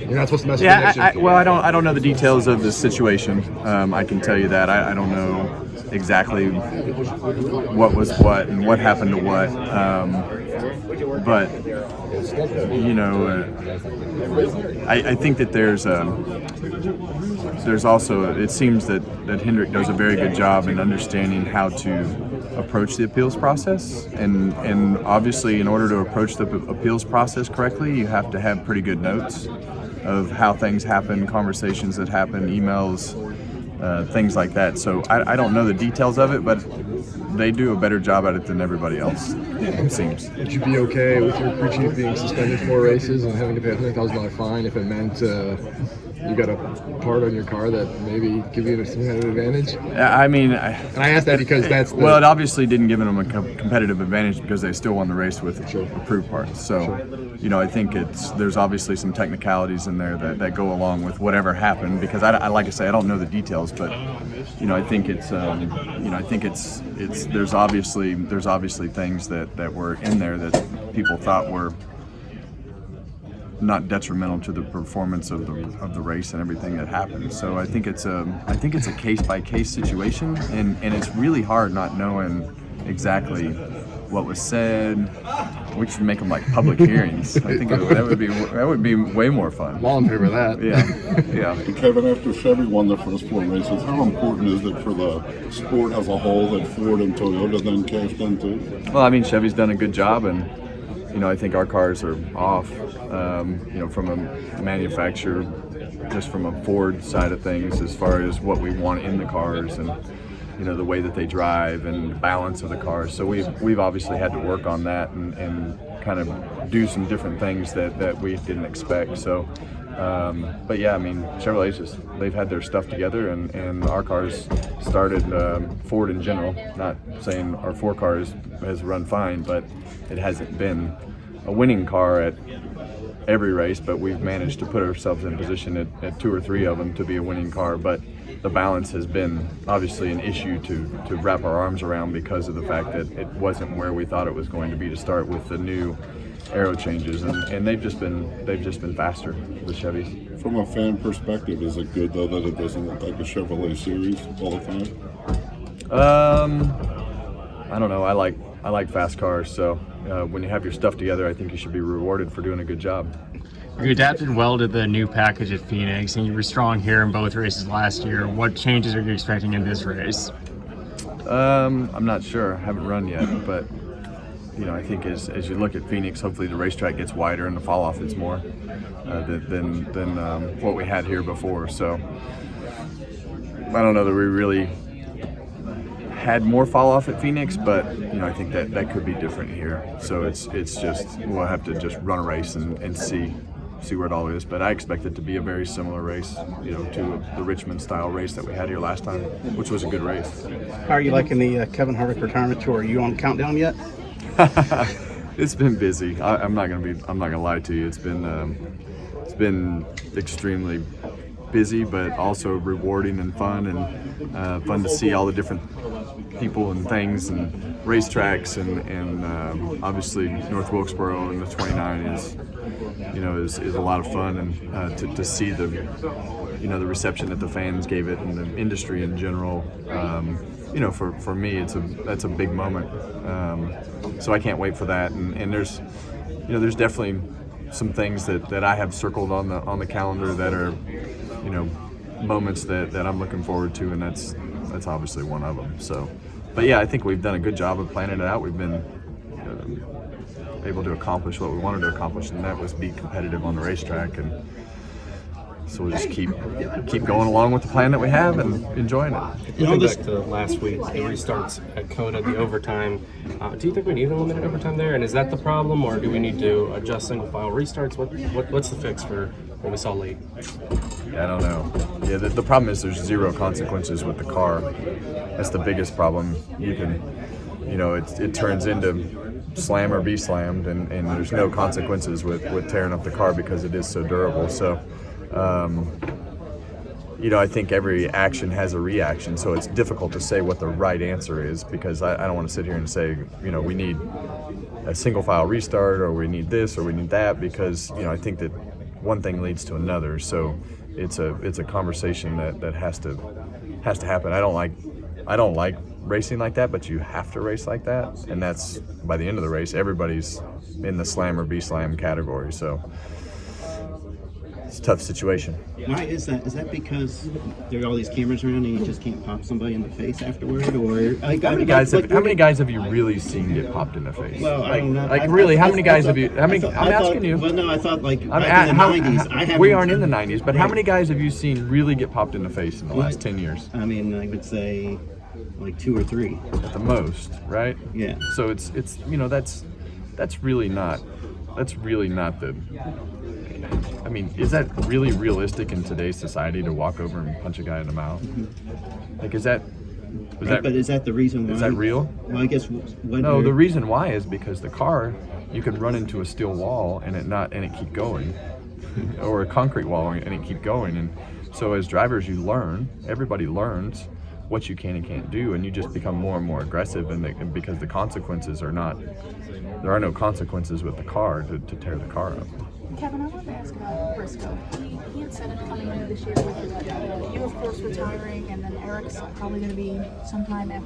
You're not supposed to mess Yeah, with the well, I don't know the details of the situation. I can tell you that I don't know exactly what was what and what happened to what. But you know, I think that there's also, it seems that Hendrick does a very good job in understanding how to approach the appeals process, and obviously in order to approach the appeals process correctly, you have to have pretty good notes of how things happen, conversations that happen, emails, things like that. So I don't know the details of it, but they do a better job at it than everybody else, it seems. Would you be okay with your crew chief being suspended 4 races and having to pay a $100,000 fine if it meant you got a part on your car that maybe give you some kind of advantage? I mean, and I asked that because that's the, well, it obviously didn't give them a competitive advantage because they still won the race with approved parts. So, you know, I think there's obviously some technicalities in there that go along with whatever happened. Because I like I say, I don't know the details, but you know, I think there's obviously things that were in there that people thought were not detrimental to the performance of the race and everything that happened. So I think it's a case by case situation, and it's really hard not knowing exactly what was said. We should make them like public hearings. I think that would be way more fun. I'm all in favor of that. Yeah. Kevin, after Chevy won the first 4 races, how important is it for the sport as a whole that Ford and Toyota then cashed in too? Well, I mean, Chevy's done a good job, and you know, I think our cars are off. You know, from a manufacturer, just from a Ford side of things, as far as what we want in the cars and you know the way that they drive and the balance of the cars. So we've obviously had to work on that and kind of do some different things that we didn't expect. So, but yeah, I mean, Chevrolet's they've had their stuff together, and our cars started, Ford in general, not saying our 4 cars has run fine, but it hasn't been a winning car at every race, but we've managed to put ourselves in position at 2 or 3 of them to be a winning car. But the balance has been obviously an issue to wrap our arms around because of the fact that it wasn't where we thought it was going to be to start with the new aero changes, and they've just been faster, the Chevys. From a fan perspective, is it good though that it doesn't look like a Chevrolet series all the time? I don't know. I like fast cars, so when you have your stuff together, I think you should be rewarded for doing a good job. You adapted well to the new package at Phoenix, and you were strong here in both races last year. What changes are you expecting in this race? I'm not sure. I haven't run yet, but you know, I think as you look at Phoenix, hopefully the racetrack gets wider and the fall off is more than what we had here before. So I don't know that we really had more fall off at Phoenix, but you know, I think that could be different here. So it's just, we'll have to just run a race and see where it all is. But I expect it to be a very similar race, you know, to the Richmond style race that we had here last time, which was a good race. How are you liking the Kevin Harvick retirement tour? Are you on countdown yet? It's been busy. I'm not gonna lie to you. It's been extremely busy, but also rewarding and fun, and fun to see all the different people and things and racetracks, and obviously North Wilkesboro and the 29 is a lot of fun, and to see the reception that the fans gave it and the industry in general. You know, for me, that's a big moment. So I can't wait for that, and there's definitely some things that I have circled on the calendar that are, you know, moments that I'm looking forward to, and that's obviously one of them. So, but yeah, I think we've done a good job of planning it out. We've been able to accomplish what we wanted to accomplish, and that was be competitive on the racetrack. And so we'll just keep going along with the plan that we have and enjoying it. Going back to last week, the restarts at Kona, the overtime. Do you think we need unlimited overtime there? And is that the problem, or do we need to adjust single file restarts? What's the fix for what we saw late? Yeah, I don't know. Yeah, the problem is there's 0 consequences with the car. That's the biggest problem. You can, you know, it turns into slam or be slammed, and there's no consequences with tearing up the car because it is so durable. So, you know, I think every action has a reaction, so it's difficult to say what the right answer is, because I don't want to sit here and say, you know, we need a single file restart, or we need this, or we need that, because, you know, I think that one thing leads to another. So it's a conversation that has to happen. I don't like racing like that, but you have to race like that, and that's by the end of the race, everybody's in the slam or B slam category. So it's a tough situation. Why is that? Is that because there are all these cameras around and you just can't pop somebody in the face afterward? Or like, How many guys have you really seen get popped in the face? Well, I don't know. Like really, how many guys have you? How many? I'm asking you. Well, no, I thought like I'm back in the 90s. I haven't. we aren't in the 90s, but how Right. many guys have you seen really get popped in the face in the last 10 years? I mean, I would say like 2 or 3. At the most, right? Yeah. So it's that's really not the. I mean, is that really realistic in today's society to walk over and punch a guy in the mouth? Like, is that? Right, but is that the reason why? Is that real? Well, I guess what. No, the reason why is because the car, you could run into a steel wall and it keep going, or a concrete wall and it keep going. And so as drivers, you learn. Everybody learns what you can and can't do, and you just become more and more aggressive. And because the consequences are not, there are no consequences with the car to tear the car up. Kevin, I wanted to ask about Briscoe. He had said it coming into this year with you, of course, retiring, and then Eric's probably going to be sometime after.